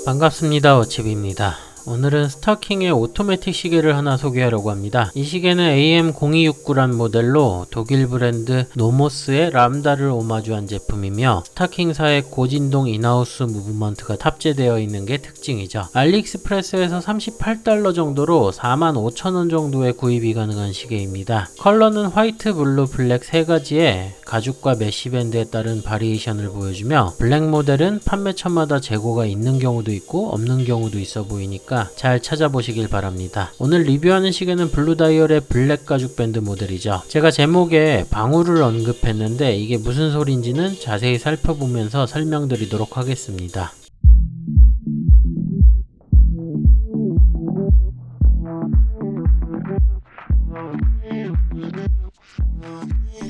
반갑습니다. 워칩입니다. 오늘은 스타킹의 오토매틱 시계를 하나 소개하려고 합니다. 이 시계는 AM0269란 모델로 독일 브랜드 노모스의 람다를 오마주한 제품이며 스타킹사의 고진동 인하우스 무브먼트가 탑재되어 있는 게 특징이죠. 알리익스프레스에서 38달러 정도로 45,000원 정도에 구입이 가능한 시계입니다. 컬러는 화이트, 블루, 블랙 3가지에 가죽과 메쉬밴드에 따른 바리에이션을 보여주며 블랙 모델은 판매처마다 재고가 있는 경우도 있고 없는 경우도 있어 보이니까 잘 찾아보시길 바랍니다. 오늘 리뷰하는 시계는 블루 다이얼의 블랙 가죽 밴드 모델이죠. 제가 제목에 방울을 언급했는데 이게 무슨 소리인지는 자세히 살펴보면서 설명드리도록 하겠습니다.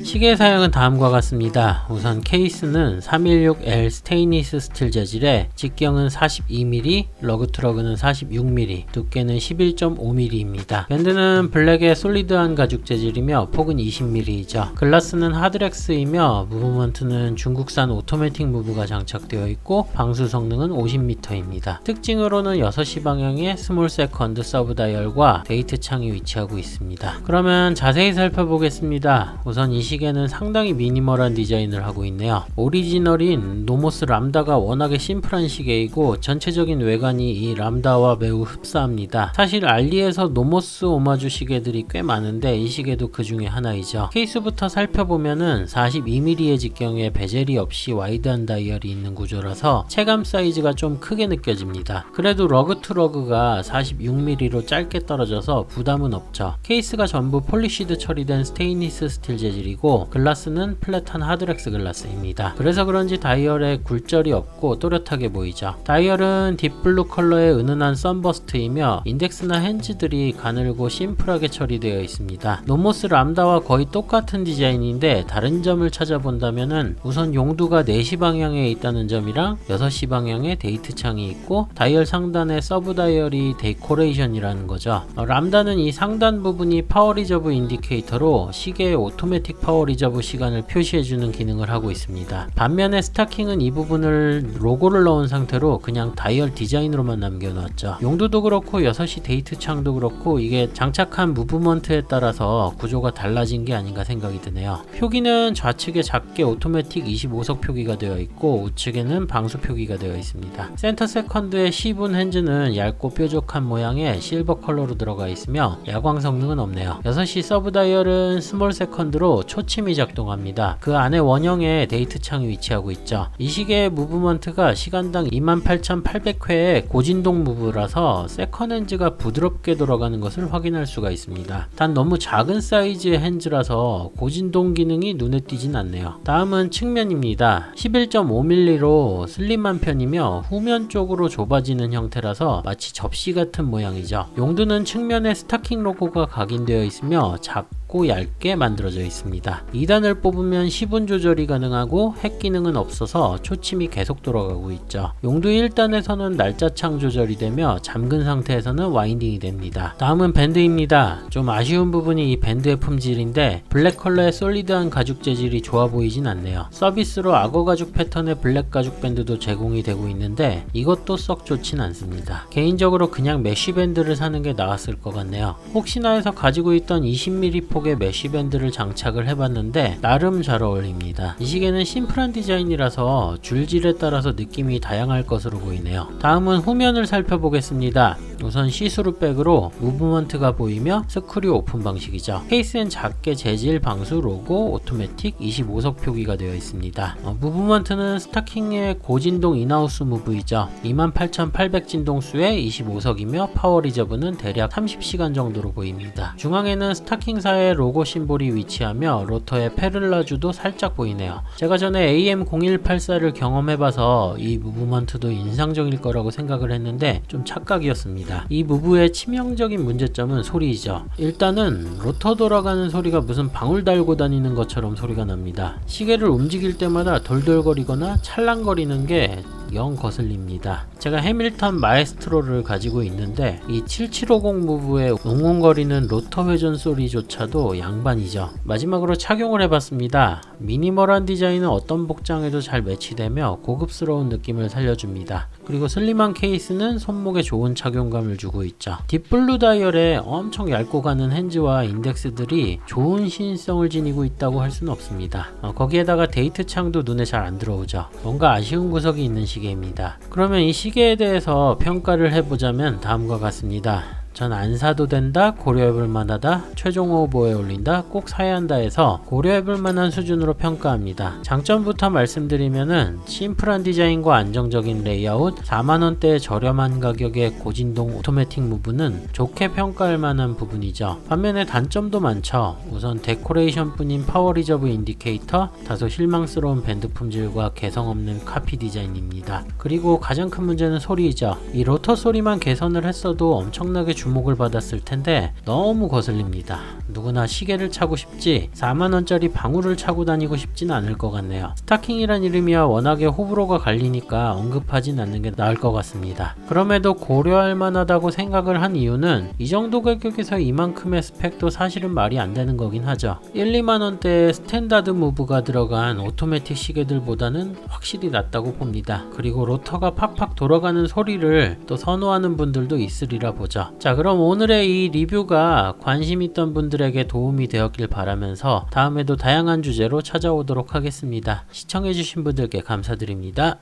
시계 사양은 다음과 같습니다. 우선 케이스는 316L 스테인리스 스틸 재질에 직경은 42mm, 러그트러그는 46mm, 두께는 11.5mm입니다. 밴드는 블랙의 솔리드한 가죽 재질이며 폭은 20mm이죠. 글라스는 하드렉스이며 무브먼트는 중국산 오토매틱 무브가 장착되어 있고 방수 성능은 50m입니다. 특징으로는 6시 방향에 스몰 세컨드 서브 다이얼과 데이트 창이 위치하고 있습니다. 그러면 자세히 살펴보겠습니다. 우선 이 시계는 상당히 미니멀한 디자인을 하고 있네요. 오리지널인 노모스 람다가 워낙에 심플한 시계이고 전체적인 외관이 이 람다와 매우 흡사합니다. 사실 알리에서 노모스 오마주 시계들이 꽤 많은데 이 시계도 그 중에 하나이죠. 케이스부터 살펴보면은 42mm의 직경에 베젤이 없이 와이드한 다이얼이 있는 구조라서 체감 사이즈가 좀 크게 느껴집니다. 그래도 러그 투 러그가 46mm로 짧게 떨어져서 부담은 없죠. 케이스가 전부 폴리시드 처리된 스테인리스 스틸 재질이고 글라스는 플랫한 하드렉스 글라스입니다. 그래서 그런지 다이얼에 굴절이 없고 또렷하게 보이죠. 다이얼은 딥블루 컬러의 은은한 썬버스트이며 인덱스나 핸즈들이 가늘고 심플하게 처리되어 있습니다. 노모스 람다와 거의 똑같은 디자인인데 다른 점을 찾아본다면은 우선 용두가 4시 방향에 있다는 점이랑 6시 방향에 데이트 창이 있고 다이얼 상단에 서브 다이얼이 데코레이션이라는 거죠. 람다는 이 상단 부분이 파워 리저브 인디케이터로 시계의 오토매틱 파워 리저브 시간을 표시해주는 기능을 하고 있습니다. 반면에 스타킹은 이 부분을 로고를 넣은 상태로 그냥 다이얼 디자인으로만 남겨놨죠. 용두도 그렇고 6시 데이트 창도 그렇고 이게 장착한 무브먼트에 따라서 구조가 달라진 게 아닌가 생각이 드네요. 표기는 좌측에 작게 오토매틱 25석 표기가 되어 있고 우측에는 방수 표기가 되어 있습니다. 센터 세컨드의 시분 핸즈는 얇고 뾰족한 모양의 실버 컬러로 들어가 있으며 야광 성능은 없네요. 6시 서브 다이얼은 스몰 세컨드로 초침이 작동합니다. 그 안에 원형의 데이트 창이 위치하고 있죠. 이 시계의 무브먼트가 시간당 28,800회의 고진동 무브라서 세컨핸즈가 부드럽게 돌아가는 것을 확인할 수가 있습니다. 단 너무 작은 사이즈의 핸즈라서 고진동 기능이 눈에 띄진 않네요. 다음은 측면입니다. 11.5mm로 슬림한 편이며 후면 쪽으로 좁아지는 형태라서 마치 접시 같은 모양이죠. 용두는 측면에 스타킹 로고가 각인되어 있으며 작고 얇게 만들어져 있습니다. 2단을 뽑으면 시분 조절이 가능하고 핵 기능은 없어서 초침이 계속 돌아가고 있죠. 용두 1단에서는 날짜창 조절이 되며 잠근 상태에서는 와인딩이 됩니다. 다음은 밴드입니다. 좀 아쉬운 부분이 이 밴드의 품질인데 블랙 컬러의 솔리드한 가죽 재질이 좋아 보이진 않네요. 서비스로 악어 가죽 패턴의 블랙 가죽 밴드도 제공이 되고 있는데 이것도 썩 좋진 않습니다. 개인적으로 그냥 메쉬 밴드를 사는 게 나았을 것 같네요. 혹시나 해서 가지고 있던 20mm 폭의 메쉬 밴드를 장착을 해봤는데 나름 잘 어울립니다. 이 시계는 심플한 디자인이라서 줄질에 따라서 느낌이 다양할 것으로 보이네요. 다음은 후면을 살펴보겠습니다. 우선 시스루 백으로 무브먼트가 보이며 스크류 오픈 방식이죠. 케이스엔 작게 재질, 방수, 로고, 오토매틱, 25석 표기가 되어 있습니다. 무브먼트는 스타킹의 고진동 인하우스 무브이죠. 28,800 진동수에 25석이며 파워 리저브는 대략 30시간 정도로 보입니다. 중앙에는 스타킹사의 로고 심볼이 위치하며 로터의 페를라주도 살짝 보이네요. 제가 전에 AM0184를 경험해봐서 이 무브먼트도 인상적일 거라고 생각을 했는데 좀 착각이었습니다. 이 무브의 치명적인 문제점은 소리이죠. 일단은 로터 돌아가는 소리가 무슨 방울 달고 다니는 것처럼 소리가 납니다. 시계를 움직일 때마다 돌돌거리거나 찰랑거리는 게 영 거슬립니다. 제가 해밀턴 마에스트로를 가지고 있는데 이 7750 무브의 웅웅거리는 로터 회전 소리조차도 양반이죠. 마지막으로 착용을 해봤습니다. 미니멀한 디자인은 어떤 복장에도 잘 매치되며 고급스러운 느낌을 살려줍니다. 그리고 슬림한 케이스는 손목에 좋은 착용감을 주고 있죠. 딥블루 다이얼에 엄청 얇고 가는 핸즈와 인덱스들이 좋은 시인성을 지니고 있다고 할 수는 없습니다. 거기에다가 데이트 창도 눈에 잘 안 들어오죠. 뭔가 아쉬운 구석이 있는 시계입니다. 그러면 이 시계에 대해서 평가를 해보자면 다음과 같습니다. 전 안 사도 된다, 고려해볼 만하다, 최종 후보에 올린다, 꼭 사야 한다 해서 고려해볼 만한 수준으로 평가합니다. 장점부터 말씀드리면은 심플한 디자인과 안정적인 레이아웃, 4만원대의 저렴한 가격의 고진동 오토매틱 무브는 좋게 평가할 만한 부분이죠. 반면에 단점도 많죠. 우선 데코레이션 뿐인 파워 리저브 인디케이터, 다소 실망스러운 밴드 품질과 개성 없는 카피 디자인입니다. 그리고 가장 큰 문제는 소리이죠. 이 로터 소리만 개선을 했어도 엄청나게 주목을 받았을 텐데 너무 거슬립니다. 누구나 시계를 차고 싶지 4만원짜리 방울을 차고 다니고 싶진 않을 것 같네요. 스타킹이란 이름이야 워낙에 호불호가 갈리니까 언급하진 않는 게 나을 것 같습니다. 그럼에도 고려할 만하다고 생각을 한 이유는 이 정도 가격에서 이만큼의 스펙도 사실은 말이 안 되는 거긴 하죠. 1, 2만원대의 스탠다드 무브가 들어간 오토매틱 시계들보다는 확실히 낫다고 봅니다. 그리고 로터가 팍팍 돌아가는 소리를 또 선호하는 분들도 있으리라 보죠. 자, 그럼 오늘의 이 리뷰가 관심 있던 분들에게 도움이 되었길 바라면서 다음에도 다양한 주제로 찾아오도록 하겠습니다. 시청해주신 분들께 감사드립니다.